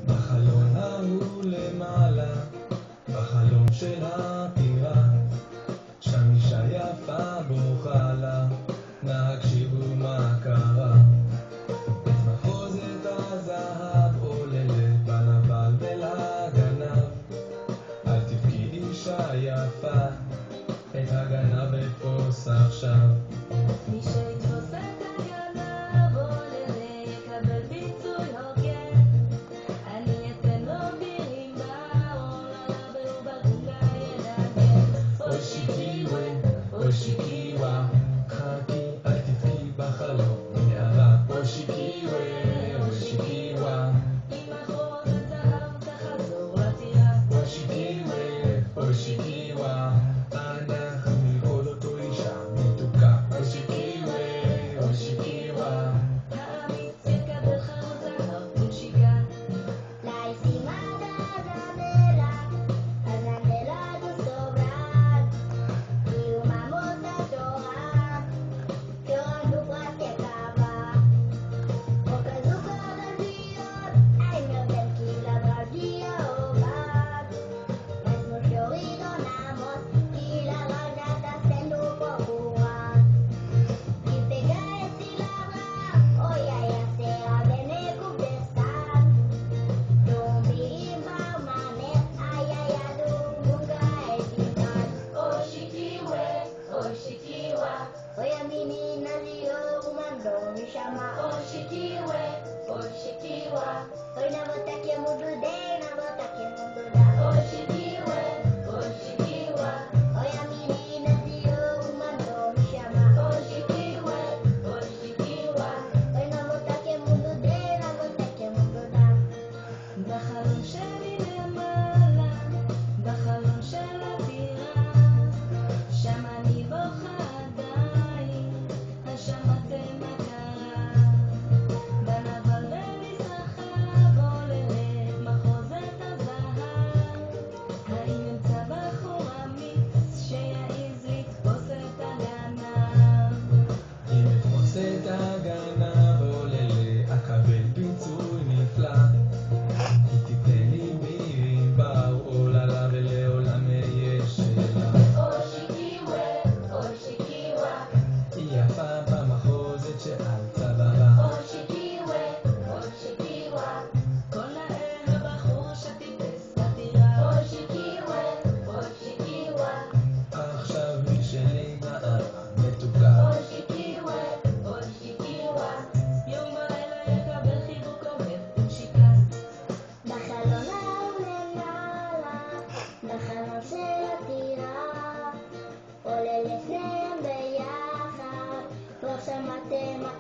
בחלון ההוא למעלה, בחלום של הטירה, שם אישה יפה בוכה לה, נא הקשיבו מה קרה. את מחוזת הזהב עולה לבנבל ולגנב, אל תבכי אישה יפה, את הגנב אפוס עכשיו. מי שיתפוס את הגנב עולה יקבל פיצוי הוגן. אני אתן לו בירים בעולה ובגונגה ינגן. אוי שיקיווה, אוי שיקיווה, חכי אל תבכי בחלום נערה. אוי שיקיווה, אוי שיקיווה, עם מחוזת זהב תחזור לטירה. אוי שיקיווה, אוי שיקיווה, אנחנו נלכוד אותו אישה מתוקה. אוי שיקיווה, אוי שיקיווה, האמיץ יקבל חרוז זהב בנשיקה. La estimada Zanela, a Zanela do Sobral, e uma moça chorrar, chorando pra se acabar. O cazuca razia, ai meu Deus que ladradinha roubado. Mas no chorizo na moça, que ladra tá sendo popular. E pegar esse ladrão, oi ai a serra de nego bestar. Oi a menina virou uma dor, me chama Oxiquiwe, oxiquiwa, Oi na volta que eu mudo dei, na volta que eu mudo dá oxiquiwe, oxiquiwa, Oi a menina virou uma dor, me chama oxiquiwe, oxiquiwa. Oi na volta que eu mudo dei, na volta que eu mudo dá בחלום שלי למעלה, בחלום של הטירה, שם אני בוכה עדיין, השמעתם מה קרה. בנבל ומזרחה בוללת מחוזת הזהב, האם אמצא בחור אמיץ שיעז לתפוס את הגנב? אם אתפוס את הגנב עולה לאקבל פיצוי נפלא. היא תיתן לי מירים בר עולה לה ולעולם אהיה שלה. אושיקיווה, אושיקיווה, היא יפה במחוזת שעל צווארה. אושיקיווה, אושיקיווה, כל נאה הבחור שטיפס לטירה. אושיקיווה, אושיקיווה, עכשיו מי שלי נערה מתוקה. אושיקיווה, אושיקיווה, יום ולילה יקבל חיבוק אוהב ונשיקה. בחלון ההוא למעלה, בחלון של הטירה עולה לפניהם ביחד, לא שמעתם מה